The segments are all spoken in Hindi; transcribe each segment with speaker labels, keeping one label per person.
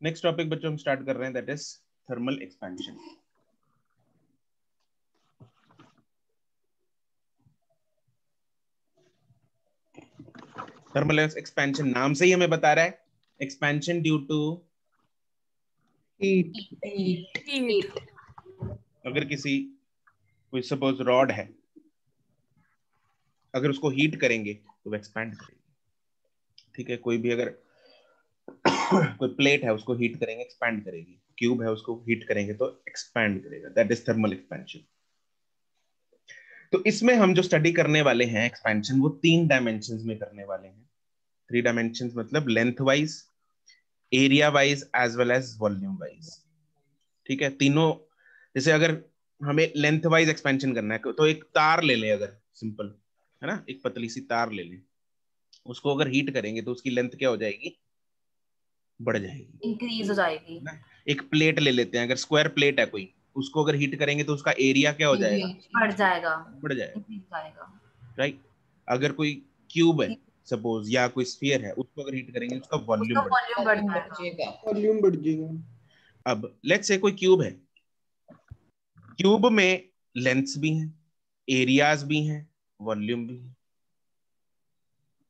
Speaker 1: नेक्स्ट टॉपिक बच्चों हम स्टार्ट कर रहे हैं, that is thermal expansion. Thermal expansion नाम से ही हमें बता रहा है एक्सपेंशन ड्यू टू
Speaker 2: हीट।
Speaker 1: अगर किसी कोई सपोज रॉड है, अगर उसको हीट करेंगे तो वो एक्सपैंड करेगी। ठीक है, कोई भी अगर कोई प्लेट है उसको हीट करेंगे एक्सपैंड करेगी, क्यूब है उसको हीट करेंगे तो एक्सपैंड करेगा, दैट इज थर्मल एक्सपेंशन। तो इसमें हम जो स्टडी करने वाले हैं एक्सपेंशन, वो 3 डायमेंशंस में करने वाले हैं। 3 डायमेंशंस मतलब length wise, area wise as well as volume wise. ठीक है, तीनों। जैसे अगर हमें लेंथ वाइज एक्सपेंशन करना है तो एक तार ले ले, अगर सिंपल है ना, एक पतली सी तार ले ले, उसको अगर हीट करेंगे तो उसकी लेंथ क्या हो जाएगी, बढ़ जाएगी,
Speaker 2: इंक्रीज हो जाएगी
Speaker 1: ना। एक प्लेट ले लेते हैं, अगर स्क्वायर प्लेट है कोई, उसको अगर हीट करेंगे तो उसका एरिया क्या हो जाएगा,
Speaker 2: बढ़ जाएगा,
Speaker 1: बढ़ जाएगा,
Speaker 2: इंक्रीज जाएगा।
Speaker 1: राइट। अगर कोई क्यूब है सपोज, या कोई स्फीयर है, उसको अगर हीट करेंगे उसका वॉल्यूम
Speaker 2: उसका
Speaker 1: बढ़ जाएगा।
Speaker 2: वॉल्यूम बढ़ जाएगा।
Speaker 3: वॉल्यूम बढ़ जाएगा।
Speaker 1: अब लेट्स से कोई क्यूब है, क्यूब में लेंथ्स भी हैं, एरियाज भी हैं, वॉल्यूम भी है।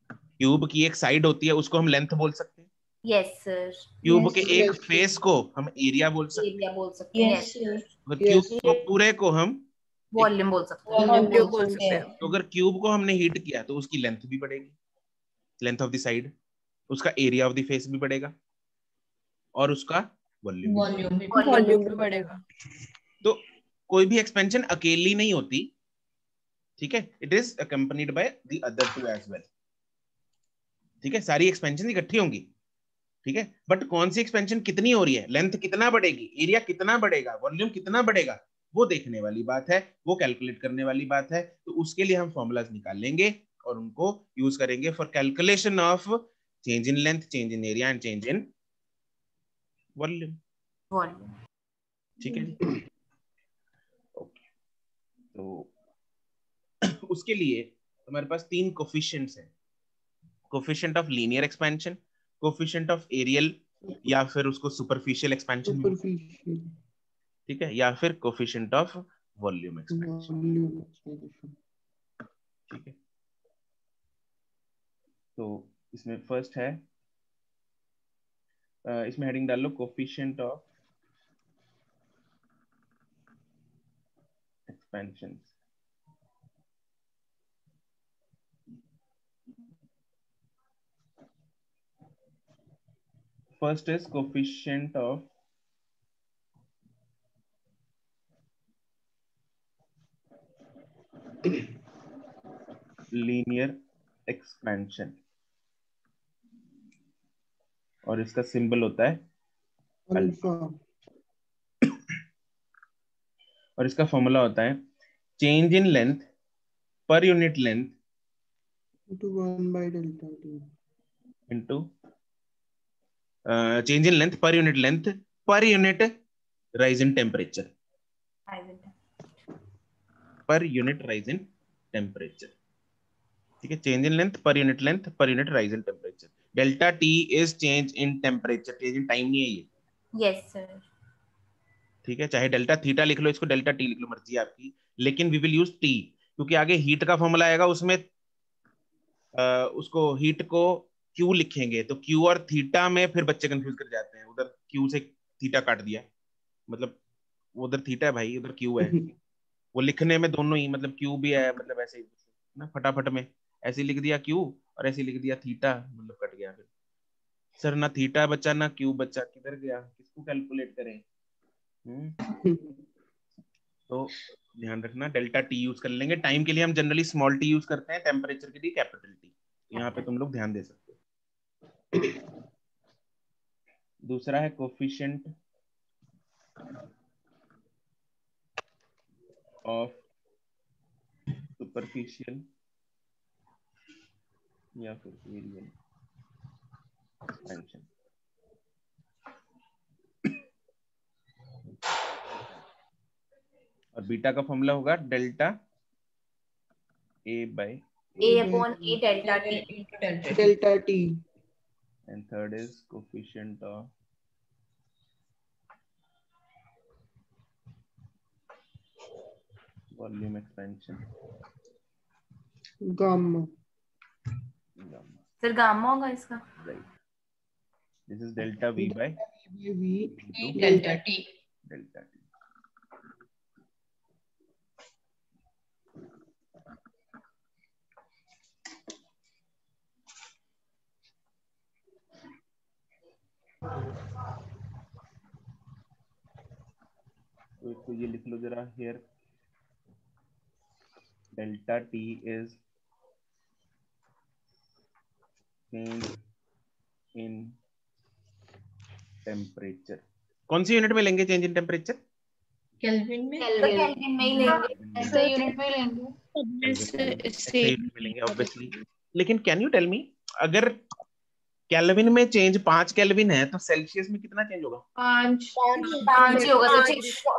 Speaker 1: क्यूब की एक साइड होती है, उसको हम लेंथ बोल सकते हैं।
Speaker 2: Yes sir.
Speaker 1: क्यूब
Speaker 3: Yes,
Speaker 1: के
Speaker 3: sir.
Speaker 1: एक फेस को हम एरिया बोल सकते हैं।
Speaker 2: एरिया बोल सकते हैं।
Speaker 3: Yes, sir.
Speaker 1: अगर क्यूब
Speaker 3: Yes.
Speaker 1: को पूरे को हम एक,
Speaker 2: वॉल्यूम बोल सकते हैं।
Speaker 3: वॉल्यूम बोल सकते हैं।
Speaker 1: तो अगर क्यूब को हमने हीट किया तो उसकी लेंथ भी बढ़ेगी, लेंथ ऑफ द साइड, उसका एरिया ऑफ द फेस भी बढ़ेगा और उसका वॉल्यूम
Speaker 3: वॉल्यूम भी बढ़ेगा।
Speaker 1: तो कोई भी एक्सपेंशन अकेली नहीं होती, ठीक है, it is accompanied by the other two as well. ठीक है, सारी एक्सपेंशन इकट्ठी होंगी, ठीक है, बट कौन सी एक्सपेंशन कितनी हो रही है, लेंथ कितना बढ़ेगी, एरिया कितना बढ़ेगा, वॉल्यूम कितना बढ़ेगा, वो देखने वाली बात है, वो कैलकुलेट करने वाली बात है। तो उसके लिए हम फॉर्मूलाज निकाल लेंगे और उनको यूज करेंगे for calculation of change in length, change in area and change in volume.
Speaker 2: Volume.
Speaker 1: ठीक है जी, ओके। तो उसके लिए हमारे पास 3 कोफिशिएंट्स हैं, coefficient of linear expansion, coefficient of areal, या फिर उसको सुपरफिशियल एक्सपेंशन,
Speaker 3: सुपरफिशियल।
Speaker 1: ठीक है, या फिर coefficient of volume expansion.
Speaker 3: Volume expansion.
Speaker 1: ठीक है, तो इसमें फर्स्ट है, इसमें हेडिंग डाल लो coefficient of expansion. First is coefficient of linear expansion और इसका सिंबल होता है
Speaker 3: अल्फा।
Speaker 1: और इसका फॉर्मूला होता है change in length per unit length
Speaker 3: into 1 by delta T.
Speaker 1: Into change in length per unit rise in temperature, per unit rise in temperature. ठीक है, change in length per unit rise in temperature. Delta T is change in temperature, change in time नहीं है ये।
Speaker 2: Yes sir.
Speaker 1: ठीक है, चाहे डेल्टा थीटा लिख लो, इसको डेल्टा टी लिख लो, मर्जी है आपकी, लेकिन वी विल यूज टी, क्योंकि आगे हीट का फॉर्मूला आएगा, उसमें उसको हीट को क्यू लिखेंगे, तो क्यू और थीटा में फिर बच्चे कंफ्यूज कर जाते हैं, उधर क्यू से थीटा काट दिया, मतलब उधर थीटा है भाई, उधर क्यू है। वो लिखने में दोनों ही, मतलब क्यू भी है, मतलब ऐसे ही ना, फटाफट में ऐसे लिख दिया क्यू और ऐसे लिख दिया थीटा, मतलब कट गया फिर। सर ना थीटा बचा ना क्यू बचा, किधर गया, किसको कैलकुलेट करें। तो ध्यान रखना, डेल्टा टी यूज कर लेंगे, टाइम के लिए हम जनरली स्मॉल टी यूज करते हैं, टेम्परेचर के लिए कैपिटल टी, यहाँ पे तुम लोग ध्यान दे सकते हो। दूसरा है कोफिशिएंट ऑफ सुपरफिशियल या फिर एरियल एक्सपेंशन। और बीटा का फॉर्मूला होगा delta A by
Speaker 2: A upon A delta T.
Speaker 3: Delta T.
Speaker 1: and third is coefficient of volume expansion
Speaker 3: gamma
Speaker 2: sir gamma होगा इसका।
Speaker 1: Right, this is delta V by
Speaker 3: V
Speaker 4: delta T.
Speaker 1: Delta T. तो ये लिख लो जरा here, delta T is change in temperature. कौन सी यूनिट में लेंगे चेंज इन टेम्परेचर?
Speaker 4: केल्विन में।
Speaker 2: सर केल्विन में ही लेंगे।
Speaker 4: ऐसे यूनिट में लेंगे।
Speaker 1: ऐसे यूनिट में लेंगे ऑब्वियसली। लेकिन कैन यू टेल मी, अगर केल्विन में चेंज 5 केल्विन है तो सेल्सियस में कितना चेंज होगा?
Speaker 2: 5 ही होगा सर,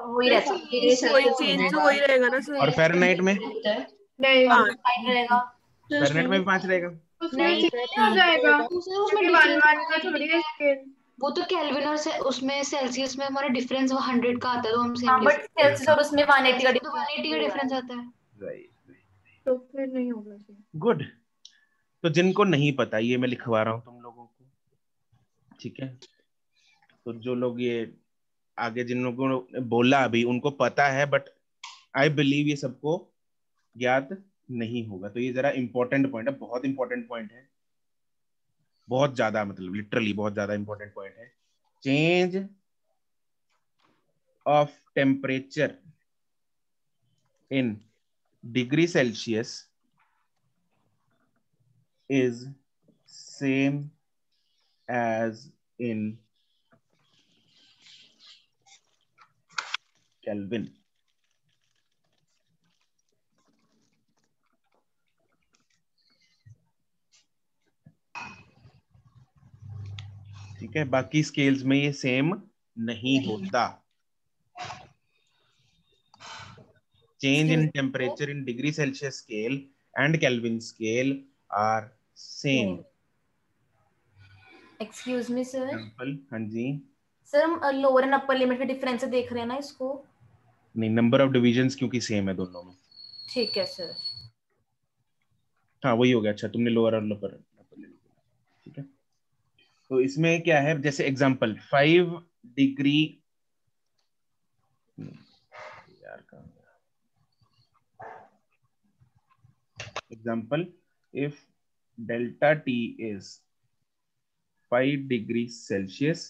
Speaker 2: वही रहता है।
Speaker 5: वही रहेगा ना सर।
Speaker 1: और फ़ारेनहाइट में?
Speaker 5: नहीं,
Speaker 2: फाइन रहेगा।
Speaker 1: फ़ारेनहाइट में भी 5 रहेगा।
Speaker 2: नहीं
Speaker 5: हो जाएगा
Speaker 4: उसमें
Speaker 5: वन वन का थोड़ी है स्केल।
Speaker 4: वो तो केल्विन और उसमें सेल्सियस में हमारा डिफरेंस वो 100 का आता है, तो हम
Speaker 2: हाँ,
Speaker 4: सेम
Speaker 2: बट सेल्सियस और उसमें 180 का
Speaker 4: तो 180 का डिफरेंस आता है।
Speaker 1: राइट,
Speaker 5: तो फिर नहीं होगा सर।
Speaker 1: गुड। तो जिनको नहीं पता ये मैं लिखवा रहा हूँ तुम लोगों को, ठीक है? तो जो लोग ये आगे जिन लोगों ने बोला अभी उनको पता है, बट आई बिलीव ये सबको ज्ञात नहीं होगा। तो ये जरा इंपॉर्टेंट पॉइंट है, बहुत इंपॉर्टेंट पॉइंट है, बहुत ज्यादा, मतलब लिटरली बहुत ज्यादा इंपॉर्टेंट पॉइंट है। Change of temperature in degree Celsius is same as in Kelvin. ठीक है, बाकी स्केल्स में ये सेम नहीं होता। Change in temperature in degree Celsius scale and Kelvin scale are same.
Speaker 2: Excuse me sir.
Speaker 1: Example, हाँ जी।
Speaker 2: सर हम लोअर एंड अपर लिमिट के डिफरेंस देख रहे हैं ना इसको?
Speaker 1: नहीं, नंबर ऑफ डिविजन्स क्योंकि सेम है दोनों में।
Speaker 2: ठीक है सर।
Speaker 1: हाँ वही हो गया। अच्छा, तुमने लोअर और अपर ले लिया, ठीक है। तो इसमें क्या है, जैसे एग्जांपल 5 डिग्री, यार का example, if delta T is 5 degrees Celsius,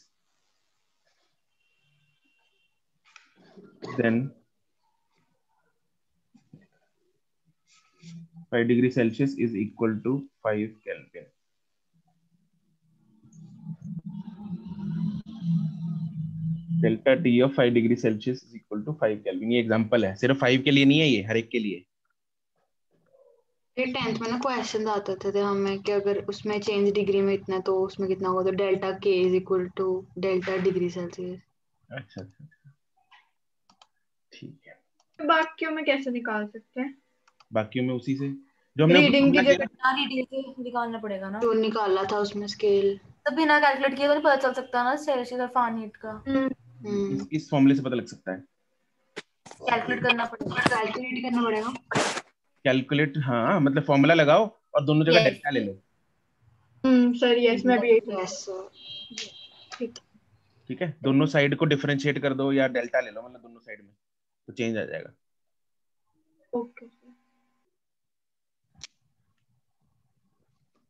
Speaker 1: then 5 degrees Celsius is equal to 5 Kelvin. Delta T of 5 degree Celsius is equal to 5 Kelvin। ये एग्जांपल है, सिर्फ 5 के लिए नहीं है, ये हर एक के लिए।
Speaker 4: ये 10th में ना क्वेश्चन आते थे हमें कि अगर उसमें चेंज डिग्री में इतना तो उसमें कितना होगा, तो delta K is equal to delta degree Celsius.
Speaker 1: अच्छा, ठीक है।
Speaker 5: बाकियों में कैसे निकाल सकते हैं?
Speaker 1: बाकियों में उसी से जो हमने
Speaker 5: रीडिंग की
Speaker 1: किया
Speaker 5: जगह
Speaker 2: ना रीडिंग से निकालना पड़ेगा ना।
Speaker 4: जो निकाला था उसमें स्केल,
Speaker 2: तो बिना कैलकुलेट किए तो नहीं पता चल सकता ना सेल्सियस और फ़ारेनहाइट का।
Speaker 1: इस फॉर्मूले से पता लग सकता है।
Speaker 2: कैलकुलेट करना पड़ेगा।
Speaker 4: कैलकुलेट करना पड़ेगा।
Speaker 1: कैलकुलेट, हाँ मतलब फॉर्मूला लगाओ और दोनों जगह
Speaker 2: Yes.
Speaker 1: डेल्टा ले लो।
Speaker 5: सर यस मैं भी यही
Speaker 4: यस
Speaker 5: ठीक।
Speaker 1: ठीक है, दोनों साइड को डिफरेंशिएट कर दो या डेल्टा ले लो, मतलब दोनों साइड में, तो चेंज आ जाएगा।
Speaker 5: ओके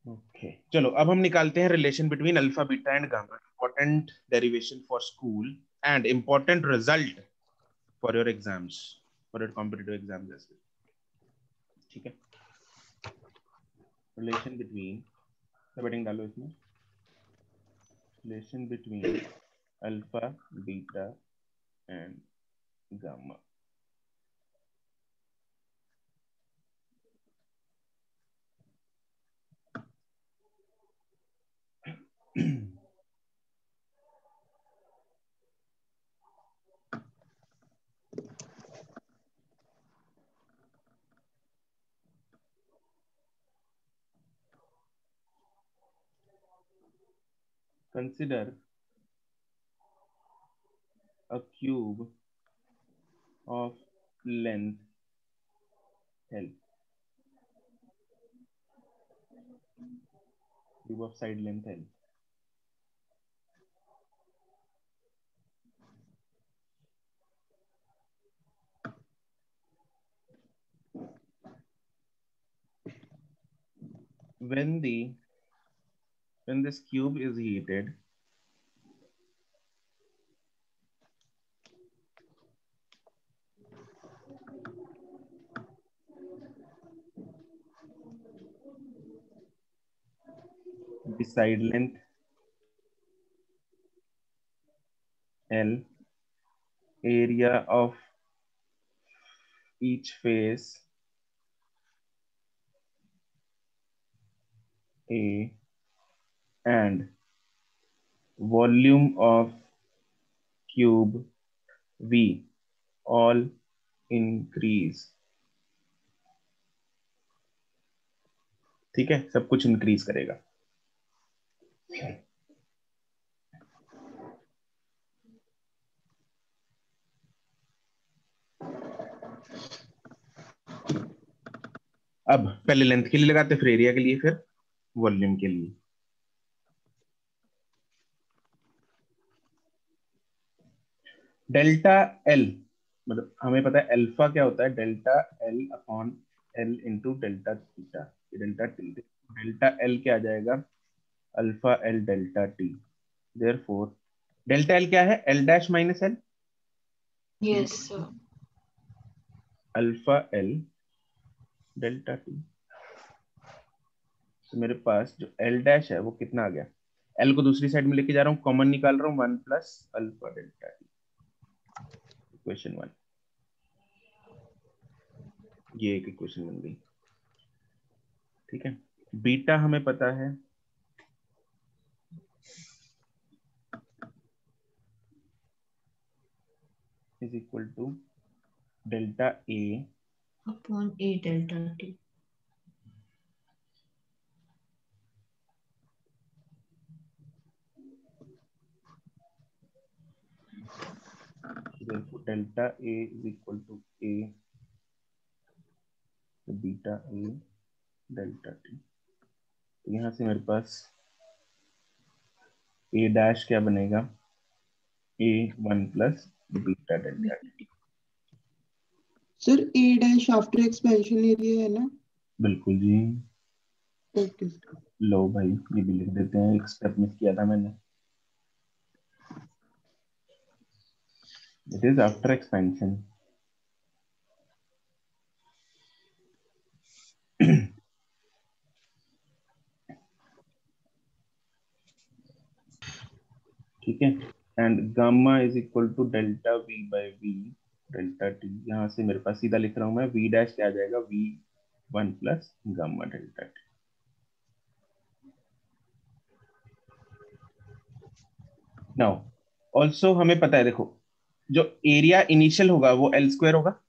Speaker 1: ओके चलो अब हम निकालते हैं relation between alpha beta and gamma. Important derivation for school and important result for your exams, for your competitive exams. ठीक है, रिलेशन बिटवीन, सबहेडिंग डालो इसमें, relation between alpha beta and gamma. Consider a cube of length L, cube of side length L. When this cube is heated, the side length L, area of each face A, and volume of cube V all increase. ठीक है, सब कुछ इंक्रीज करेगा. अब पहले लेंथ के लिए लगाते, फिर एरिया के लिए, फिर वॉल्यूम के लिए. डेल्टा एल, मतलब हमें पता है अल्फा क्या होता है, delta L upon L into delta theta, delta T. Delta L क्या आ जाएगा, alpha L delta T. Therefore delta L क्या है, L dash minus L.
Speaker 4: Yes sir.
Speaker 1: Alpha L delta T. तो मेरे पास जो एल डैश है वो कितना आ गया, एल को दूसरी साइड में लेके जा रहा हूँ, कॉमन निकाल रहा हूँ, 1 plus alpha delta T. Equation 1, ये एक इक्वेशन बन गई. ठीक है, बीटा हमें पता है is equal to delta A
Speaker 2: upon A delta T.
Speaker 1: Delta A is equal to A beta A delta T. तो यहां से मेरे पास ए डैश क्या बनेगा, A 1 plus beta delta T.
Speaker 3: Sir A dash after expansion area है ना?
Speaker 1: बिल्कुल जी.
Speaker 3: Okay sir.
Speaker 1: लो भाई, ये भी लिख देते हैं, एक स्टेप मिस किया था मैंने. It is after expansion. ठीक है, and gamma is equal to delta V by V delta T. यहां से मेरे पास सीधा लिख रहा हूं मैं, वी डैश क्या आ जाएगा, V 1 plus gamma delta T. Now also हमें पता है, देखो जो एरिया इनिशियल होगा वो एल स्क्वायर होगा.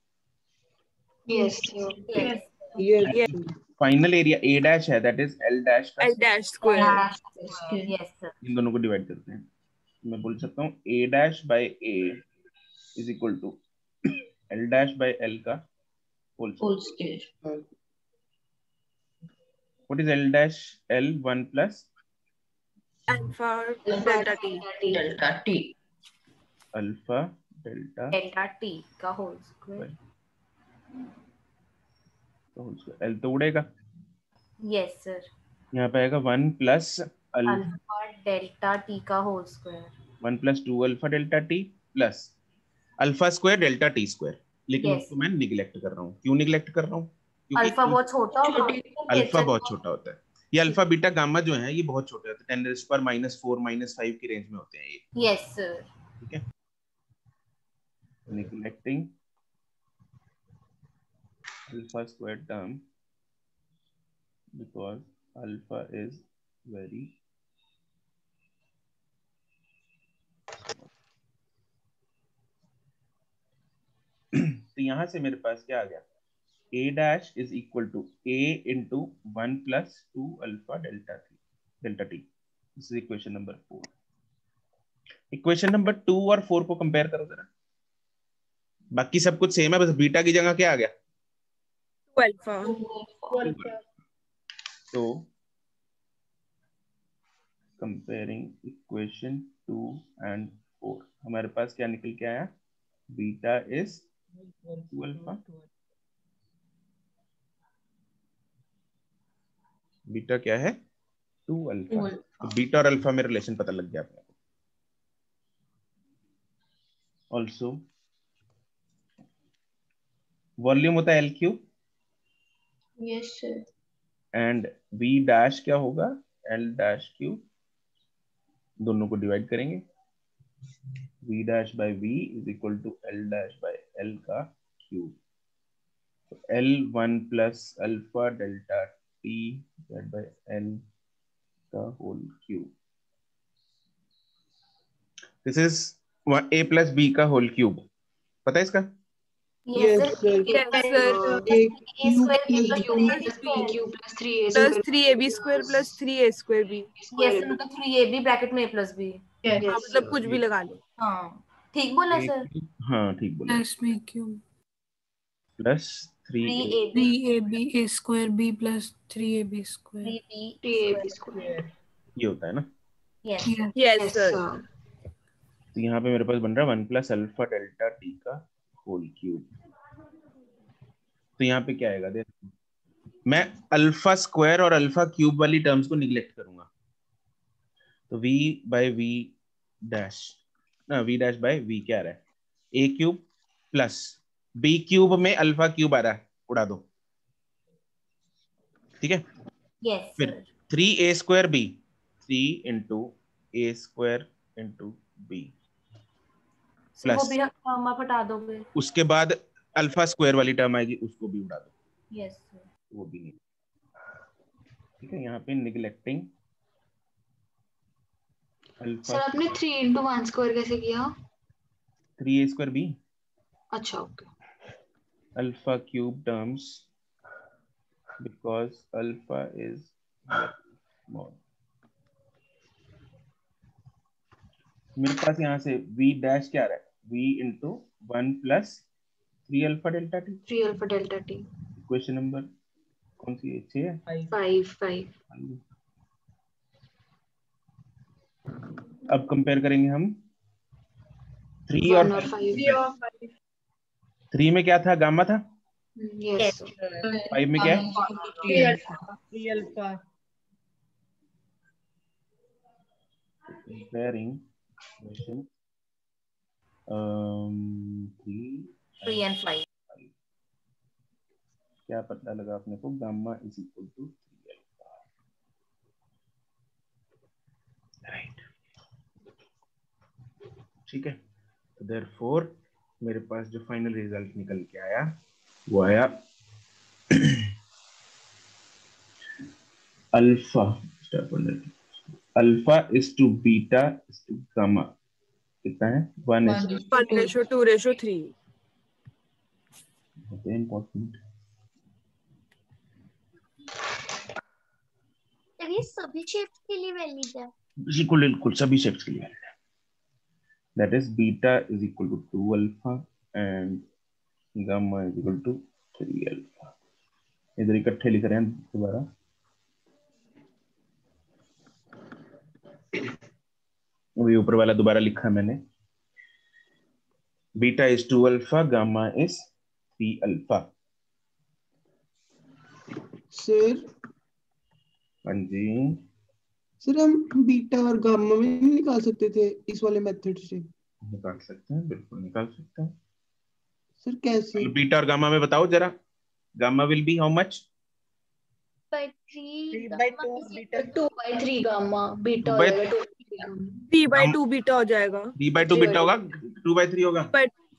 Speaker 4: Yes sir.
Speaker 3: Yes.
Speaker 1: Final area A dash है, दैट इज एल डैश का
Speaker 6: L dash square.
Speaker 2: Yes sir.
Speaker 1: इन दोनों को डिवाइड करते हैं. मैं बोल सकता हूँ A dash by A is equal to L dash by L का whole
Speaker 2: square.
Speaker 1: What is L dash L 1 plus
Speaker 6: alpha delta T.
Speaker 2: Delta T.
Speaker 1: Alpha delta
Speaker 2: delta T का होल स्क्वायर.
Speaker 1: एल तो उड़ेगा,
Speaker 2: यस सर.
Speaker 1: यहाँ पे आएगा 1 प्लस
Speaker 2: अल्फा डेल्टा टी का whole square.
Speaker 1: 1 plus 2 alpha delta T plus alpha square delta T square. लेकिन
Speaker 2: Yes.
Speaker 1: उसको मैं निगलेक्ट कर रहा हूँ. क्यों निगलेक्ट कर रहा हूँ,
Speaker 2: अल्फा बहुत छोटा होगा.
Speaker 1: अल्फा बहुत छोटा होता है. ये अल्फा बीटा गामा जो है ये बहुत छोटे होते हैं, 10⁻⁻⁴ -5 की रेंज में होते हैं ये.
Speaker 2: Yes sir.
Speaker 1: ठीक है, neglecting alpha square term because alpha is very small. तो यहां से मेरे पास क्या आ गया, a dash is equal to a into 1 plus 2 alpha delta t. This is equation number 4. Equation number 2 और 4 को कंपेयर करो जरा. बाकी सब कुछ सेम है, बस बीटा की जगह क्या आ गया,
Speaker 6: alpha.
Speaker 1: तो कंपेयरिंग इक्वेशन 2 and 4 हमारे पास क्या निकल के आया? Beta is 2 alpha. बीटा क्या है? 2 अल्फा। तो बीटा और अल्फा में रिलेशन पता लग गया आपको। ऑल्सो वॉल्यूम होता है L cube.
Speaker 2: Yes sir.
Speaker 1: And V dash क्या होगा? L dash cube. दोनों को डिवाइड करेंगे। V dash by V is equal to L dash by L का क्यूब। तो L1 plus alpha delta T divide by L का whole cube. This is A plus B का होल क्यूब। पता है इसका?
Speaker 5: Yes,
Speaker 3: yes
Speaker 5: sir.
Speaker 3: Sir.
Speaker 6: Yes, sir.
Speaker 3: A cube plus
Speaker 4: cube
Speaker 3: B
Speaker 4: plus B cube plus 3a
Speaker 6: Plus 3ab square plus 3a square b.
Speaker 2: Yes sir, मतलब 3ab ब्रैकेट में a प्लस b।
Speaker 6: हाँ,
Speaker 5: Yes.
Speaker 6: मतलब कुछ भी लगा लो.
Speaker 2: हाँ ठीक बोला
Speaker 1: A
Speaker 2: सर।
Speaker 1: क्यूब, हाँ ठीक बोला।
Speaker 7: Plus B cube
Speaker 1: plus 3A
Speaker 7: 3ab a square b plus 3ab square
Speaker 4: 3ab square.
Speaker 1: ये होता है ना।
Speaker 2: Yes
Speaker 7: yes
Speaker 6: Yes, sir.
Speaker 1: तो यहाँ पे मेरे पास बन रहा है 1 प्लस अल्फा डेल्टा T का होल क्यूब। तो यहाँ पे क्या आएगा? देख, मैं अल्फा स्क्वायर और अल्फा क्यूब वाली टर्म्स को निग्लेक्ट करूंगा। तो V बाय V डैश ना, V डैश बाय V क्या आ रहा है? A cube plus B cube में अल्फा क्यूब आ रहा है, उड़ा दो। ठीक है।
Speaker 2: यस
Speaker 1: फिर
Speaker 2: sir.
Speaker 1: 3A square B, 3 into A square into B
Speaker 2: sir वो
Speaker 1: प्लस
Speaker 2: भी हम आप हटा दोगे?
Speaker 1: उसके बाद अल्फा स्क्वायर वाली टर्म आएगी, उसको भी उड़ा दो।
Speaker 2: Yes sir.
Speaker 1: वो भी नहीं। ठीक है। यहाँ पे निगलेक्टिंग
Speaker 4: सर
Speaker 1: अल्फा
Speaker 4: आपने 3 into 1 स्क्वायर कैसे किया?
Speaker 1: 3A स्क्वायर B
Speaker 4: अच्छा okay.
Speaker 1: Alpha cube terms because alpha is small। मेरे पास यहाँ से V डैश क्या आ रहा है? V into 1 plus 3 alpha delta T।
Speaker 4: 3 alpha delta T.
Speaker 1: Equation number कौन सी है? 6 है।
Speaker 4: 5
Speaker 1: अब कंपेयर करेंगे हम 3
Speaker 4: 1
Speaker 1: और
Speaker 4: और 5।
Speaker 5: 3 और 5।
Speaker 1: 3 में क्या था? गामा था।
Speaker 4: यस
Speaker 1: 5 में क्या है?
Speaker 5: 3 अल्फा।
Speaker 1: Comparing equation
Speaker 2: 3 and 5।
Speaker 1: क्या पता लगा अपने को? Gamma is equal to 3 alpha. Right. ठीक है। तो देयरफॉर मेरे पास जो फाइनल रिजल्ट निकल के आया वो आया alpha is to beta is to gamma कितना है?
Speaker 6: 1:2:3.
Speaker 1: इम्पोर्टेंट।
Speaker 8: ये सभी शेप्स के लिए वैलिड है।
Speaker 1: बिल्कुल सभी शेप्स के लिए। That is beta is equal to 2 alpha and gamma is equal to 3 alpha. इधर इकट्ठे लिख रहे हैं दोबारा। वही ऊपर वाला दोबारा लिखा मैंने। Beta is 2 alpha, gamma is 3 alpha.
Speaker 3: Sir
Speaker 1: हाँ जी।
Speaker 3: सर हम बीटा और गामा में नहीं निकाल सकते थे इस वाले मेथड से?
Speaker 1: निकाल सकते हैं, बिल्कुल निकाल सकते हैं।
Speaker 3: सर कैसे?
Speaker 1: बीटा और गामा में बताओ जरा। Gamma will be how much?
Speaker 4: 2/3 gamma beta हो जाएगा
Speaker 6: 3/2 बीटा हो जाएगा.
Speaker 1: 3/2 बीटा होगा, 2/3 होगा।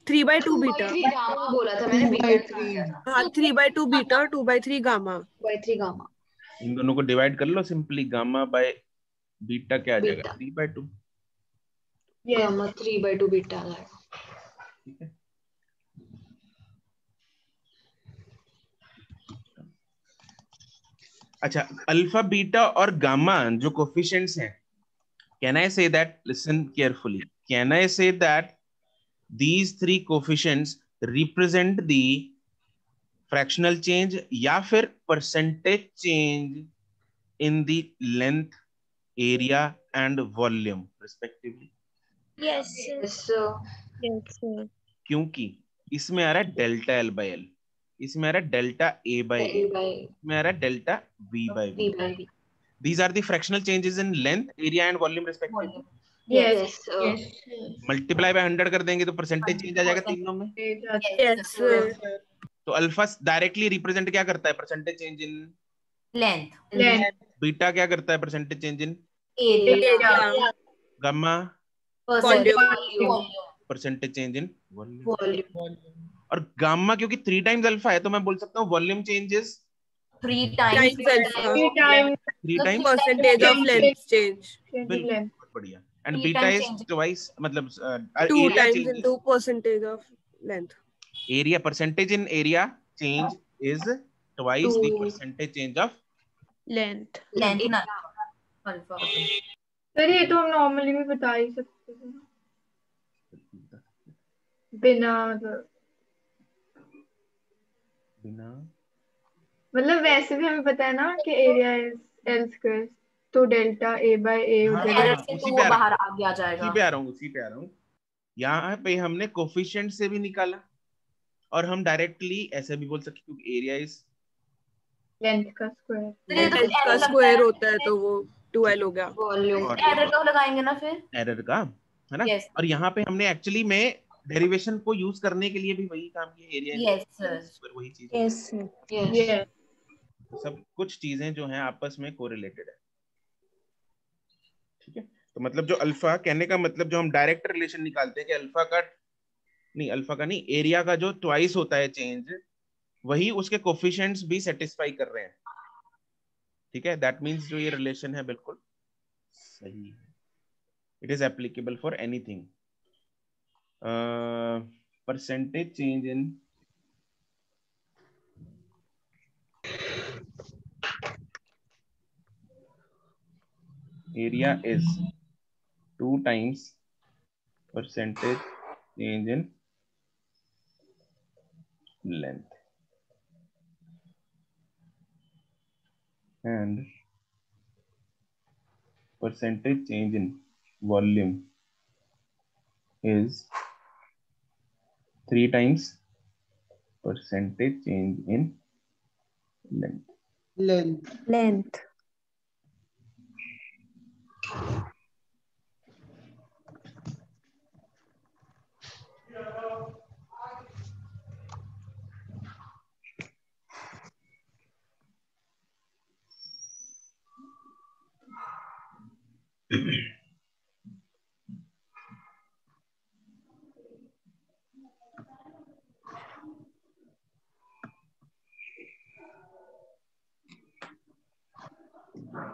Speaker 6: 3/2 बीटा.
Speaker 4: 2/3 गामा बोला था मैंने। बीटा
Speaker 3: 2/3
Speaker 6: हाँ 3/2 बीटा और 2/3 गामा.
Speaker 4: 2/3 गामा।
Speaker 1: इन दोनों को डिवाइड कर लो सिंपली। गामा बाय बीटा क्या आ जाएगा?
Speaker 4: बीटा।
Speaker 1: 3/2।
Speaker 4: गामा 3/2 बीटा आ जाएगा।
Speaker 1: ठीक है। अच्छा, अल्फा बीटा और गामा जो कोफिशिएंट्स हैं, can I say that, listen carefully, can I say that these three coefficients represent the fractional change या फिर percentage change in the length, area and volume respectively.
Speaker 8: Yes, sir.
Speaker 5: Yes, sir.
Speaker 1: क्योंकि इसमें आ रहा है डेल्टा एल बाई एल, इसमें आ रहा है डेल्टा ए बाई ए, इसमें आ रहा है delta V by V. These are the fractional changes in length, area and volume respectively.
Speaker 5: Yes.
Speaker 2: Yes.
Speaker 1: Multiply by 100 कर देंगे तो परसेंटेज चेंज आ जाएगा तीनों में।
Speaker 6: Yes, sir.
Speaker 1: तो अल्फा डायरेक्टली रिप्रेजेंट क्या करता है? Percentage change in
Speaker 2: Length.
Speaker 5: Length.
Speaker 1: Beta क्या करता है? Percentage change in
Speaker 2: Area.
Speaker 1: Gamma
Speaker 2: Volume.
Speaker 1: Percentage change in volume. और गामा क्योंकि 3 टाइम्स अल्फा है तो मैं बोल सकता हूँ volume changes
Speaker 2: 3 times
Speaker 6: Times alpha.
Speaker 5: 3 times
Speaker 1: 3 times.
Speaker 6: Percentage of length change.
Speaker 1: बिल्कुल,
Speaker 5: length.
Speaker 1: बहुत बढ़िया। And
Speaker 2: 3
Speaker 1: beta
Speaker 2: times
Speaker 1: is
Speaker 2: change.
Speaker 1: Twice, मतलब
Speaker 6: 2
Speaker 1: area
Speaker 6: times
Speaker 1: changes,
Speaker 6: into percentage of length.
Speaker 1: area percentage in area change is twice the percentage change of
Speaker 5: Length.
Speaker 2: Length in alpha.
Speaker 5: Sir ये तो हम नॉर्मली भी बता ही सकते हैं बिना मतलब वैसे भी हमें पता है ना कि एरिया इज एल स्क्वायर, तो डेल्टा ए बाय ए हो जाएगा।
Speaker 2: एरर से तो वो बाहर आगे आ जाएगा।
Speaker 1: उसी पे आ रहा हूँ। यहाँ पे हमने कोफिशिएंट से भी निकाला और हम डायरेक्टली ऐसे भी बोल सकते क्योंकि एरिया इज
Speaker 5: लेंथ का स्क्वायर,
Speaker 6: Length का स्क्वायर होता है तो वो 2l हो गया।
Speaker 4: वॉल्यूम
Speaker 2: एरर का लगाएंगे ना फिर।
Speaker 1: एरर का, है ना?
Speaker 2: Yes.
Speaker 1: और यहाँ पे हमने एक्चुअली में डेरिवेशन को यूज करने के लिए भी वही काम किया, एरिया
Speaker 2: Yes, sir.
Speaker 1: वही चीज।
Speaker 8: Yes, sir.
Speaker 5: ये
Speaker 1: सब कुछ चीजें जो हैं आपस में कोरिलेटेड है, ठीक है? तो मतलब जो अल्फा, कहने का मतलब जो हम डायरेक्ट रिलेशन निकालते हैं कि अल्फा का नहीं, एरिया का जो ट्वाइस होता है चेंज, वही उसके कोफिशिएंट्स भी सेटिस्फाई कर रहे हैं, ठीक है? दैट मींस जो ये रिलेशन है बिल्कुल सही है। It is applicable for anything. Percentage change in area is 2 times percentage change in length and percentage change in volume is 3 times percentage change in length.
Speaker 8: Length.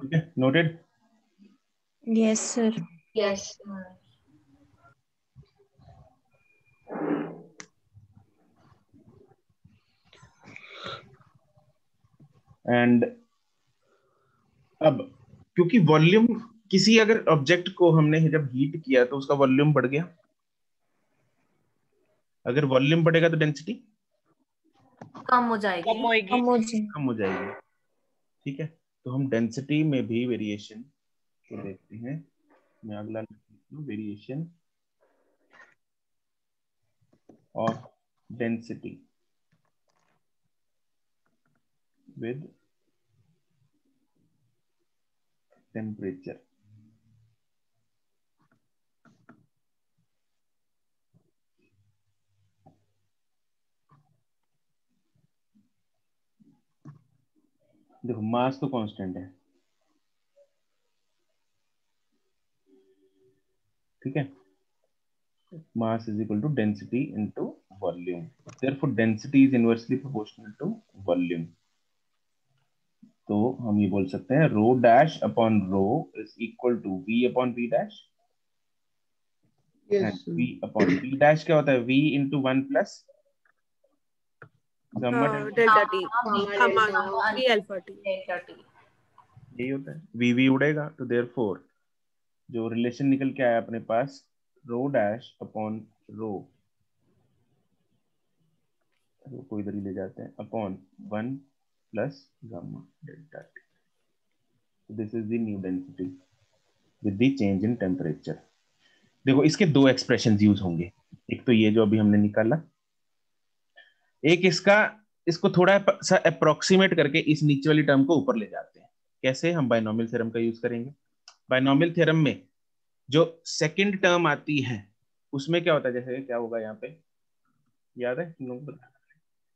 Speaker 1: Okay, noted.
Speaker 8: Yes, sir.
Speaker 2: Yes.
Speaker 1: And अब क्योंकि वॉल्यूम, किसी अगर ऑब्जेक्ट को हमने जब हीट किया तो उसका वॉल्यूम बढ़ गया, अगर वॉल्यूम बढ़ेगा तो डेंसिटी
Speaker 2: कम हो जाएगी।
Speaker 1: कम हो जाएगी, ठीक है? तो हम डेंसिटी में भी वेरिएशन को देखते हैं। मैं अगला variation of density with temperature. देखो मास तो कांस्टेंट है, ठीक है? Mass is equal to density into volume, therefore density is inversely proportional to volume. तो हम ये बोल सकते हैं rho dash upon rho is equal to V upon V dash. V upon V dash क्या होता है? V into 1 plus
Speaker 6: delta T V alpha T.
Speaker 1: यही होता है। वी वी उड़ेगा तो देयरफॉर जो रिलेशन निकल के आया अपने पास, रो डैश अपॉन रो तो कोई इधर ही ले जाते हैं, upon 1 plus gamma delta T. This is the new density with the change in temperature. देखो इसके दो एक्सप्रेशन यूज होंगे, एक तो ये जो अभी हमने निकाला, एक इसका, इसको थोड़ा सा अप्रोक्सीमेट करके इस नीचे वाली टर्म को ऊपर ले जाते हैं। कैसे? हम बायनोमियल थ्योरम का यूज करेंगे। बायनोमियल थ्योरम में जो सेकंड टर्म आती है उसमें क्या होता है, जैसे क्या होगा यहाँ पे, याद है तुम लोगों को?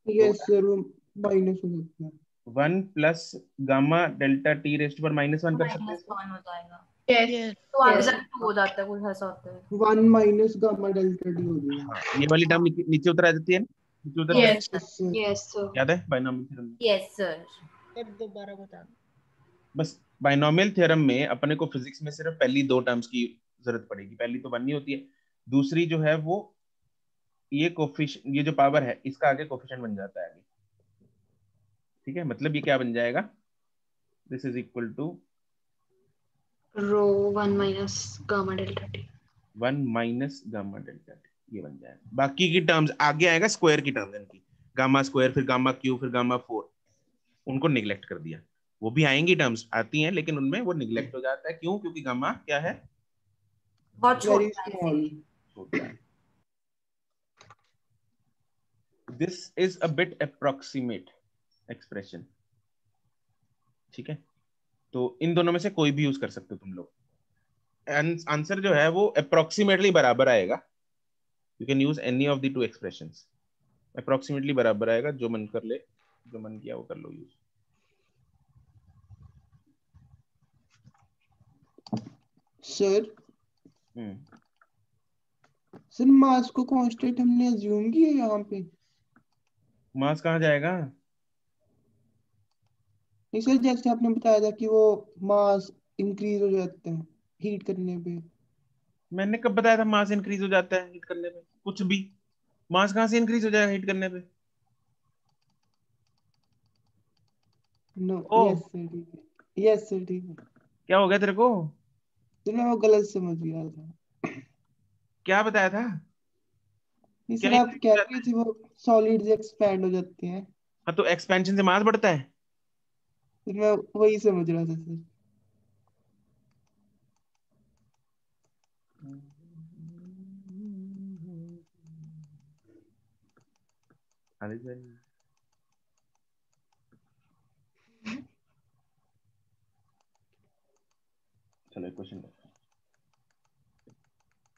Speaker 3: यस सर, वो माइनस हो सकता है।
Speaker 1: 1 plus gamma delta T rest पर -1 कर सकते हैं
Speaker 2: माइनस
Speaker 1: इसको?
Speaker 2: 1 हो जाएगा,
Speaker 5: यस
Speaker 2: तो आगे जाके 2 हो जाता है, कुछ ऐसा होता है।
Speaker 3: 1 माइनस गामा डेल्टा टी हो जाएगा।
Speaker 1: हाँ, ये वाली टर्म नीचे उतर आ जाती है ना, नीचे उतर
Speaker 5: Yes.
Speaker 1: जाती है।
Speaker 3: Yes sir.
Speaker 4: Yes sir.
Speaker 1: याद है बायनोमियल थ्योरम में?
Speaker 2: Yes sir.
Speaker 8: सर दोबारा बता दो।
Speaker 1: बस बायनोमियल थ्योरम में अपने को फिजिक्स में सिर्फ पहली दो टर्म्स की जरूरत पड़ेगी। पहली तो 1 नहीं होती है, दूसरी जो है वो ये कोफिशिएंट, ये जो पावर है इसका आगे कोफिशिएंट बन जाता है आगे। ठीक है, मतलब ये क्या बन जाएगा, this is equal to
Speaker 4: rho 1 minus gamma delta T.
Speaker 1: 1 minus gamma delta T, ये बन जाएगा। बाकी की टर्म्स आगे आएगा स्क्वायर की टर्म्स इनकी, गामा स्क्वायर, फिर गामा क्यूब, फिर गामा 4, उनको निगलेक्ट कर दिया। वो भी आएंगी टर्म्स, आती हैं, लेकिन उनमें वो निगलेक्ट हो जाता है। क्यों? क्योंकि गामा क्या है,
Speaker 2: बहुत
Speaker 3: वेरी
Speaker 2: छोटा है
Speaker 3: स्मॉल।
Speaker 2: इसीलिए।
Speaker 1: छोटा है। This is a bit approximate expression. ठीक है, तो इन दोनों में से कोई भी यूज कर सकते हो तुम लोग। आंसर जो है वो अप्रोक्सीमेटली बराबर आएगा। You can use any of the two expressions, approximately बराबर आएगा। जो मन कर ले, जो मन किया वो कर लो यूज।
Speaker 3: सर
Speaker 1: हम्म,
Speaker 3: सर मास को कांस्टेंट हमने अज्यूम किया यहाँ पे।
Speaker 1: मास कहाँ जाएगा?
Speaker 3: नहीं सर, जैसे आपने बताया था कि वो मास इंक्रीज हो जाते हैं हीट करने पे।
Speaker 1: मैंने कब बताया था मास इंक्रीज हो जाता है हीट करने पे? कुछ भी, मास कहाँ से इंक्रीज हो जाएगा हीट करने पे?
Speaker 3: नो।
Speaker 1: ओ,
Speaker 3: यस सर ठीक है, यस सर ठीक है।
Speaker 1: क्या हो गया तेरे को?
Speaker 3: सर मैं वो गलत समझ गया था।
Speaker 1: क्या बताया था?
Speaker 3: नहीं
Speaker 1: क्या
Speaker 3: सर, आप
Speaker 1: इंक्रीज हो
Speaker 3: कह
Speaker 1: जाता
Speaker 3: रहे
Speaker 1: है?
Speaker 3: थे वो सॉलिड्स एक्सपैंड हो जाते हैं।
Speaker 1: हाँ, तो एक्सपेंशन से मास बढ़ता है।
Speaker 3: सर मैं वही समझ रहा था सर।
Speaker 1: चलो एक क्वेश्चन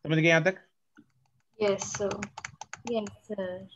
Speaker 1: समझ गए यहाँ तक?
Speaker 4: Yes sir.
Speaker 2: Yes sir.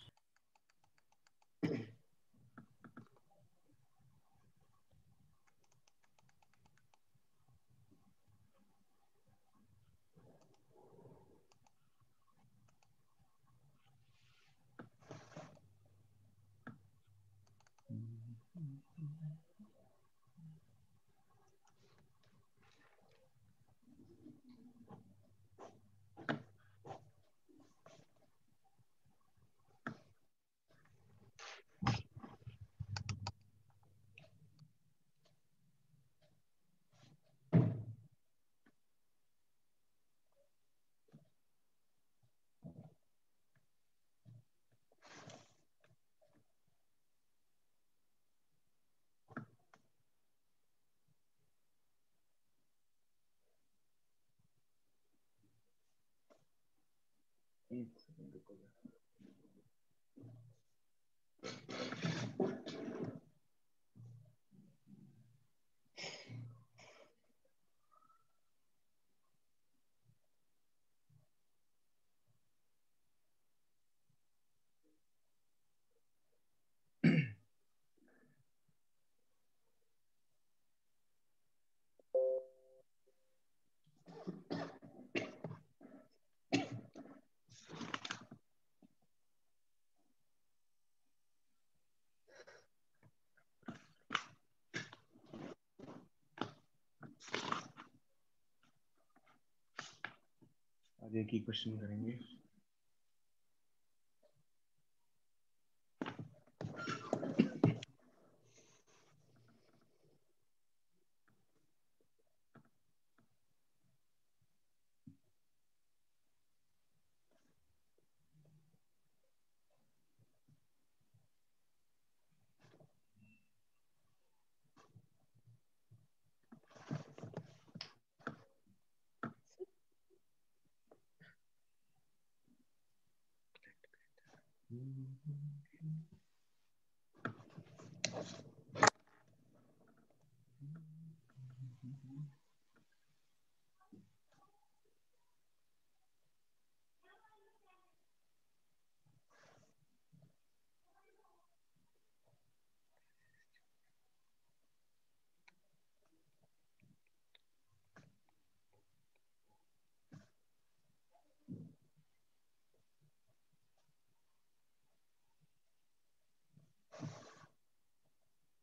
Speaker 1: एक सेकंड रुको। आज एक ही क्वेश्चन करेंगे।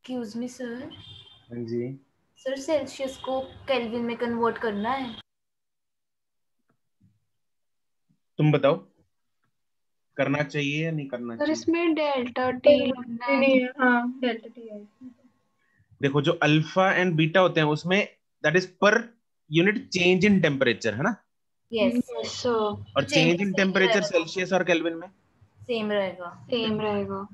Speaker 2: एक्सक्यूज मी सर,
Speaker 1: हाँ जी,
Speaker 2: सर सेल्सियस को केल्विन में कन्वर्ट करना है।
Speaker 1: तुम बताओ करना चाहिए या नहीं करना
Speaker 4: सर
Speaker 1: चाहिए?
Speaker 4: इसमें डेल्टा टी लगना है।
Speaker 5: नहीं, हाँ डेल्टा टी है।
Speaker 1: देखो जो अल्फा एंड बीटा होते हैं उसमें that is per unit change in temperature, है ना?
Speaker 2: यस
Speaker 4: यस सर,
Speaker 1: और चेंज इन टेम्परेचर सेल्सियस और केल्विन में
Speaker 2: सेम रहेगा।
Speaker 4: सेम रहेगा।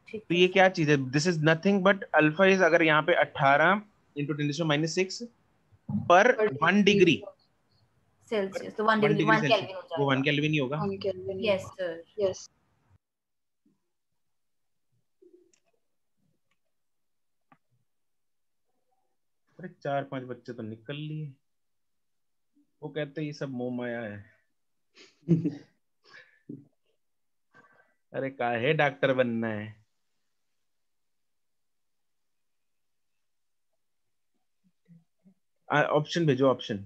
Speaker 2: ठीक
Speaker 1: तो
Speaker 2: है
Speaker 1: ये क्या चीज है? This is nothing but alpha is, अगर यहाँ पे 18 इंटू 10⁻⁶ पर 1 डिग्री
Speaker 2: सेल्सियस, तो 1
Speaker 1: 1
Speaker 2: डिग्री
Speaker 1: डिग्री
Speaker 2: 1
Speaker 1: सेल्सियस,
Speaker 2: केल्विन हो
Speaker 1: वो 1
Speaker 2: जाएगा।
Speaker 1: केल्विन ही होगा।
Speaker 4: 1 केल्विन।
Speaker 2: Yes sir.
Speaker 4: यस।
Speaker 1: अरे 4-5 बच्चे तो निकल लिए, वो कहते ये सब मोह माया है। अरे काहे डॉक्टर बनना है? ऑप्शन भेजो, ऑप्शन।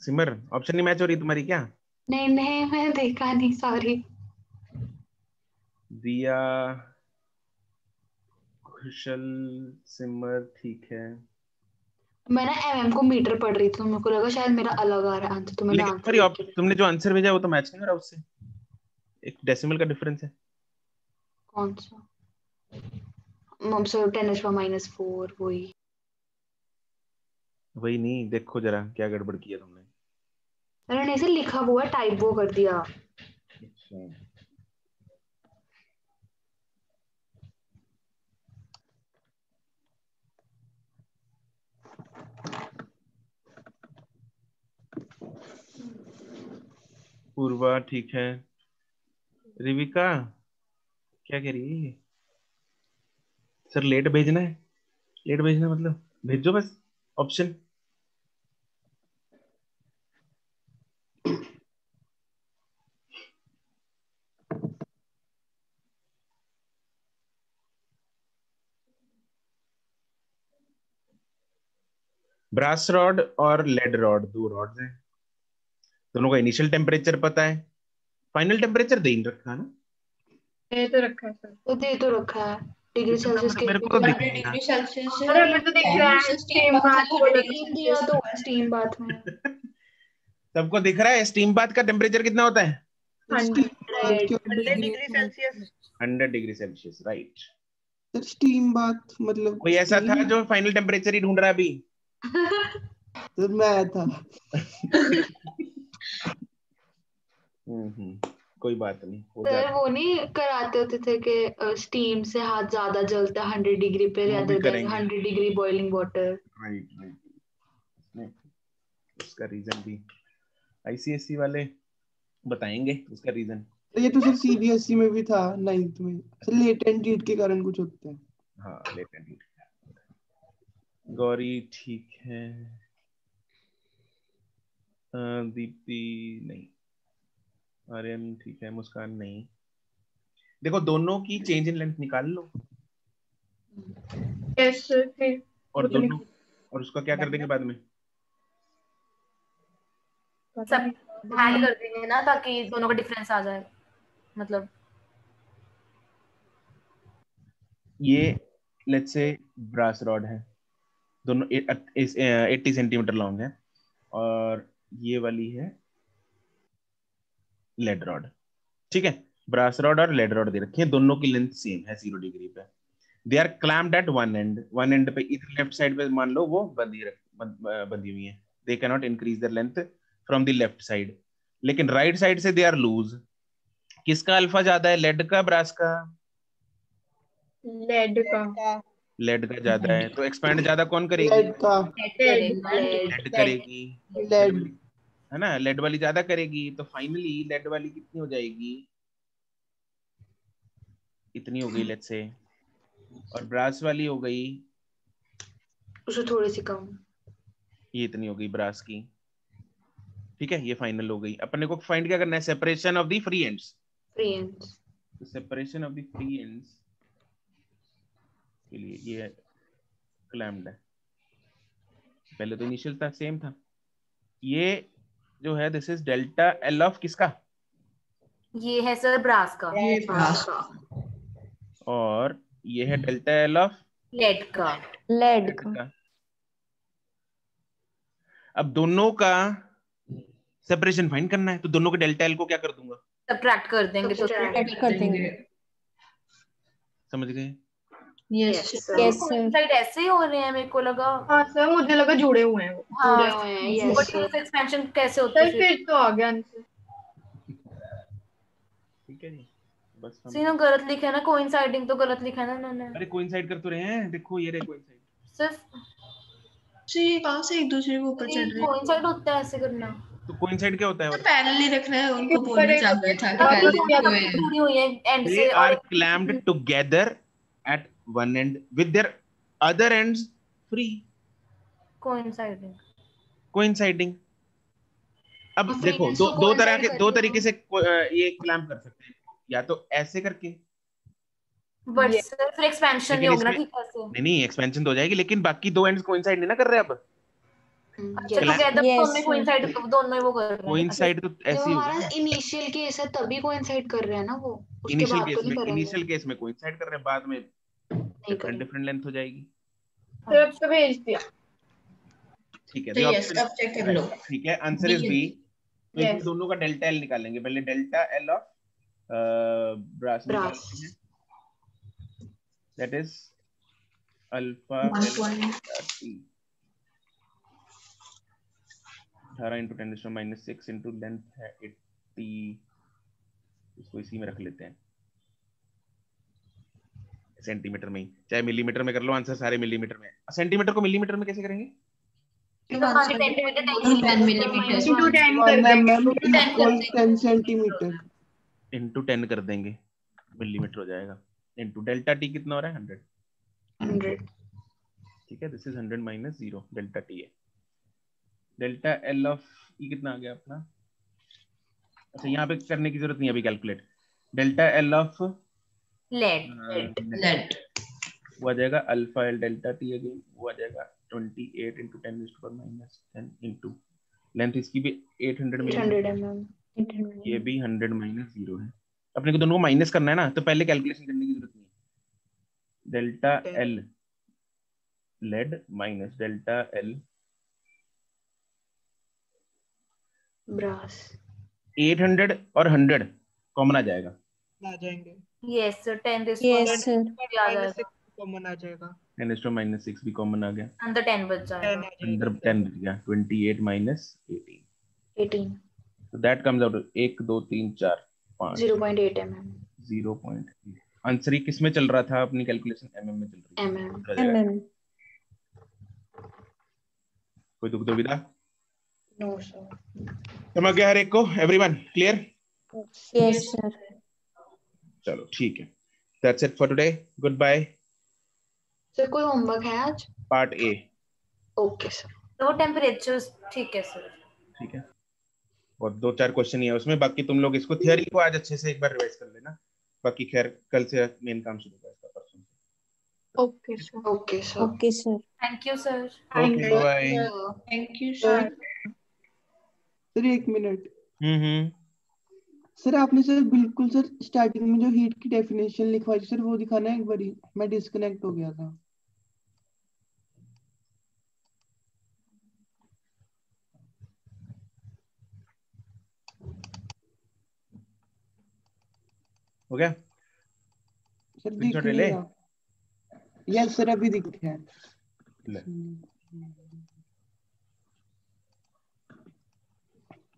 Speaker 1: सिमर ऑप्शन नहीं मैच हो रही तुम्हारी क्या?
Speaker 4: नहीं नहीं, मैं देखा नहीं, सॉरी।
Speaker 1: दिया, कुशल, सिमर, ठीक है।
Speaker 4: मैं ना एमएम को मीटर पढ़ रही थी तो मेरे को लगा शायद मेरा अलग आ रहा है आंसर, तो मैंने
Speaker 1: लेकिन
Speaker 4: आंसर लिख के।
Speaker 1: तुमने जो आंसर भेजा वो तो मैच नहीं हो रहा उससे, एक डेसिमल का डिफरेंस है।
Speaker 4: कौन सा? 10⁻⁴ वही।
Speaker 1: वही नहीं, देखो जरा क्या गड़बड़ किया तुमने।
Speaker 4: मैंने ऐसे लिखा हुआ है, टाइप वो कर दिया।
Speaker 1: अच्छा, पूर्वा ठीक है। रिविका क्या कह रही है ये? सर लेट भेजना है, लेट भेजना मतलब भेजो बस ऑप्शन। ब्रास रॉड और लेड रॉड, दो रॉड्स हैं, दोनों का इनिशियल टेम्परेचर पता है, फाइनल टेम्परेचर दे नहीं रखा ना?
Speaker 5: ये तो रखा है सर।
Speaker 4: तो दे तो रखा है डिग्री
Speaker 1: कितना?
Speaker 4: सेल्सियस
Speaker 1: मेरे को तो दिख नहीं रहा।
Speaker 7: सेल्सियस
Speaker 5: अरे अभी तो दिख रहा है स्टीम बाथ बोला
Speaker 4: स्टीम दिया तो है, स्टीम बाथ में
Speaker 1: सबको दिख रहा है स्टीम बाथ का टेम्परेचर कितना होता है?
Speaker 5: 100।
Speaker 8: 100 degree Celsius.
Speaker 1: 100 degree Celsius, right.
Speaker 3: Sir steam bath मतलब
Speaker 1: कोई ऐसा था
Speaker 3: steam?
Speaker 1: जो फाइनल टेम्परेचर ही ढूंढ रहा है अभी?
Speaker 3: सर मैं था।
Speaker 1: कोई बात नहीं, हो
Speaker 4: सर
Speaker 1: जाता
Speaker 4: वो नहीं कराते होते थे कि स्टीम से हाथ ज्यादा जलता है 100 डिग्री पे,
Speaker 1: वो भी
Speaker 4: rather than
Speaker 1: करेंगे।
Speaker 4: 100 degree boiling water.
Speaker 1: Right right, उसका रीजन भी आईसीएससी वाले बताएंगे उसका रीजन।
Speaker 3: तो ये तो सर सीबीएसई में भी था 9th में। सर लेटेंट हीट के कारण कुछ होता है।
Speaker 1: हाँ लेटेंट हीट। गौरी ठीक है, दीप्ति नहीं, आर्यन ठीक है, मुस्कान नहीं। देखो दोनों की चेंज इन लेंथ निकाल लो
Speaker 5: यस फिर
Speaker 1: और
Speaker 5: वो तो
Speaker 1: दोनों, और उसका क्या कर देंगे बाद में?
Speaker 2: सब ऐड कर देंगे ना ताकि दोनों का डिफरेंस आ जाए, मतलब
Speaker 1: ये लेट्स से ब्रास रॉड है, दोनों 80 सेंटीमीटर लॉन्ग है, और ये वाली है लेड रॉड। ठीक है, ब्रास रॉड और लेड रॉड दे रखी है, दोनों की लेंथ सेम है 0 डिग्री पे। They are clamped at one end पे, इधर लेफ्ट साइड पे मान लो वो बंधी हुई है, they can not increase their length from the left side, लेकिन राइट साइड से दे आर लूज। किसका अल्फा ज्यादा है, लेड का ब्रास का?
Speaker 5: लेड का।
Speaker 1: लेड का ज्यादा है, तो एक्सपैंड ज्यादा कौन करेगी?
Speaker 3: लेड का।
Speaker 2: ऐड करेगा।
Speaker 1: लेड करेगी।
Speaker 3: लेड।
Speaker 1: है ना, लेड वाली ज्यादा करेगी, तो फाइनली लेड वाली कितनी हो जाएगी, इतनी हो गई लेट्स से, और ब्रास वाली हो गई
Speaker 4: उससे थोड़ी सी कम।
Speaker 1: ये इतनी हो गई ब्रास की। ठीक है, ये फाइनल हो गई। अपने को फाइंड क्या करना है, separation of the free ends.
Speaker 4: Free ends
Speaker 1: तो separation of the free ends के लिए ये क्लैम्प्ड है, पहले तो इनिशियल था सेम था। ये जो है this is delta L of किसका,
Speaker 2: ये है सर ब्रास का,
Speaker 1: और ये है डेल्टा एल ऑफ
Speaker 2: लेड का।
Speaker 9: लेड
Speaker 1: का। अब दोनों का सेपरेशन फाइंड करना है, तो दोनों के डेल्टा एल को क्या कर दूंगा,
Speaker 2: सब्ट्रैक्ट कर देंगे तो
Speaker 9: ऐड कर देंगे।
Speaker 1: समझ गए।
Speaker 9: Yes
Speaker 2: sir
Speaker 9: sir.
Speaker 2: साइड ऐसे ही हो रहे हैं, मेरे को लगा।
Speaker 5: हाँ सर मुझे लगा जुड़े हुए हैं वो।
Speaker 4: जुड़े हुए हैं। यस
Speaker 2: एक्सपेंशन कैसे होती
Speaker 5: सर
Speaker 2: है फिर?
Speaker 5: फिर तो आ गया आंसर।
Speaker 1: ठीक है जी, बस हम
Speaker 2: सीनो गलत लिखा है ना, कोइंसाइडिंग तो गलत लिखा है ना उन्होंने।
Speaker 1: अरे कोइंसाइड कर तो रहे हैं, देखो ये रहे कोइंसाइड।
Speaker 2: सिर्फ
Speaker 8: ये कहाँ से एक दूसरे के ऊपर चढ़ रहे हैं?
Speaker 2: कोइंसाइड होता है ऐसे करना।
Speaker 1: तो कोइंसाइड क्या होता है,
Speaker 8: पैरेलल ही रख रहे हैं, उनको
Speaker 5: ऊपर
Speaker 8: बोलना
Speaker 5: एक-
Speaker 8: चाहिए था कि
Speaker 2: और
Speaker 8: पैरेलल
Speaker 2: या
Speaker 8: क्यों
Speaker 2: तो
Speaker 8: है।
Speaker 2: जुड़ी हुई है एंड
Speaker 1: they
Speaker 2: से,
Speaker 1: are
Speaker 2: और
Speaker 1: clamped together at one end with their other ends free,
Speaker 2: coinciding.
Speaker 1: coinciding। अब
Speaker 4: और
Speaker 1: देखो
Speaker 4: free
Speaker 1: दो
Speaker 4: ends
Speaker 1: दो
Speaker 4: को
Speaker 1: तरह
Speaker 4: coincide
Speaker 1: के
Speaker 4: कर
Speaker 1: दो
Speaker 4: लो।
Speaker 1: तरीके से ये क्लैम्प कर सकते हैं, या तो ऐसे करके,
Speaker 2: बट सर फिर एक्सपेंशन नहीं
Speaker 1: लेकिन
Speaker 2: होगा ना
Speaker 1: इसमें
Speaker 2: ठीक से।
Speaker 1: नहीं एक्सपेंशन तो हो जाएगी, लेकिन बाकी दो एंड्स कोइंसाइड नहीं ना कर रहे अब।
Speaker 2: अच्छा
Speaker 1: Clamp-
Speaker 2: टुगेदर
Speaker 9: Yes,
Speaker 2: दोनों में
Speaker 9: sir.
Speaker 2: कोइंसाइड, दोनों में वो कर रहे हैं।
Speaker 1: कोइंसाइड तो
Speaker 4: जब
Speaker 1: ऐसे ही होगा
Speaker 4: हमारा
Speaker 1: ना,
Speaker 4: इनिशियल केस है तभी कोइंसाइड कर रहे हैं ना वो, उसके
Speaker 1: इनिशियल
Speaker 4: बाद
Speaker 1: केस
Speaker 4: तो
Speaker 1: में,
Speaker 4: नहीं करेंगे।
Speaker 1: इनिशियल केस में कोइंसाइड कर रहे हैं, बाद में
Speaker 4: नहीं
Speaker 1: डिफरेंट
Speaker 4: करेंगे।
Speaker 1: डिफरेंट लेंथ हो जाएगी।
Speaker 5: सर अब तो भेज दिया।
Speaker 1: ठीक है,
Speaker 8: तो
Speaker 1: तो
Speaker 8: यस अब चेक कर लो।
Speaker 1: ठीक है, आंसर इज बी। तो
Speaker 5: Yes.
Speaker 1: इसमें दोनों का डेल्टा एल निकालेंगे, पहले डेल्टा एल ऑफ ब्रास निकालते हैं, that is alpha L T 18 into 10⁻⁶ into length है 80, इसको इसी में रख लेते हैं सेंटीमीटर में ही, चाहे मिलीमीटर में कर लो, आंसर सारे मिलीमीटर में। सेंटीमीटर को मिलीमीटर में कैसे करेंगे,
Speaker 5: Into 10 कर
Speaker 3: 1
Speaker 5: देंगे।
Speaker 3: mm equals 10 centimeter.
Speaker 1: इंटू 10 कर देंगे, मिलीमीटर हो जाएगा, इंटू डेल्टा टी कितना हो रहा है 100।
Speaker 4: 100
Speaker 1: ठीक है, this is 100 minus 0, delta T है। डेल्टा एल ऑफ ई कितना आ गया अपना, अच्छा यहाँ पे करने की जरूरत नहीं अभी, calculate delta L of
Speaker 2: lead
Speaker 1: वो आ जाएगा alpha L delta T again, वो आ जाएगा 28 इंटू 10⁻⁻10 इंटू लेंथ इसकी भी 800 मिलीमीटर,
Speaker 4: 800 mm।
Speaker 1: ये भी 100 माइनस 0 है। अपने को दोनों को माइनस करना है ना, तो पहले कैलकुलेशन करने की जरूरत नहीं है। Delta L lead minus delta L
Speaker 4: brass
Speaker 1: 800 और 100 कॉमन आ जाएगा,
Speaker 8: आ जाएंगे।
Speaker 2: Yes sir 10 this
Speaker 9: Yes, sir.
Speaker 2: याद आएगा,
Speaker 8: कॉमन आ जाएगा।
Speaker 1: 10⁻⁻6 भी कॉमन आ गया,
Speaker 2: अंदर 10 बच
Speaker 8: 10
Speaker 2: जाएगा।
Speaker 8: आ
Speaker 1: अंदर
Speaker 8: जाएगा।
Speaker 1: 10 बच गया, 28 minus 18,
Speaker 4: 18
Speaker 1: so that comes out 1 2 3 4 5
Speaker 4: 0.8 mm
Speaker 1: 0.8। Answer ही किस में चल रहा था, अपनी कैलकुलेशन एमएम में चल रही है,
Speaker 4: mm।
Speaker 1: हो जाएगा।
Speaker 9: mm.
Speaker 1: कोई दुख दुविधा,
Speaker 4: नो सर।
Speaker 1: समझ गया हर एक को, एवरीवन क्लियर?
Speaker 9: Yes, sir.
Speaker 1: चलो ठीक है, that's it for today, good bye.
Speaker 4: Sir कोई होमवर्क है आज?
Speaker 1: Part A,
Speaker 4: okay sir.
Speaker 2: तो वो टेम्परेचर ठीक है सर।
Speaker 1: ठीक है, और 2-4 क्वेश्चन ही है उसमें, बाकी तुम लोग इसको थियरी को आज अच्छे से एक बार रिवाइज कर लेना, बाकी खैर कल से मेन काम शुरू होगा इसका, परसों से।
Speaker 5: Okay sir.
Speaker 4: Okay sir.
Speaker 9: Okay, sir.
Speaker 2: Thank you sir.
Speaker 1: Okay bye.
Speaker 8: Thank you
Speaker 3: sir
Speaker 8: sir.
Speaker 3: Sir 1 minute
Speaker 1: hmm,
Speaker 3: sir, आपने सर बिल्कुल सर स्टार्टिंग में जो हीट की डेफिनेशन लिखवाई थी सर, वो दिखाना है एक बारी, मैं डिस्कनेक्ट हो गया था।
Speaker 1: हो गया,
Speaker 3: सर दिख
Speaker 1: स्क्रीनशॉट ले
Speaker 3: नहीं
Speaker 1: ले।
Speaker 3: रहा। यस सर अभी दिख रहा है।
Speaker 1: ले।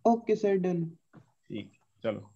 Speaker 3: Okay sir done.
Speaker 1: ठीक, चलो।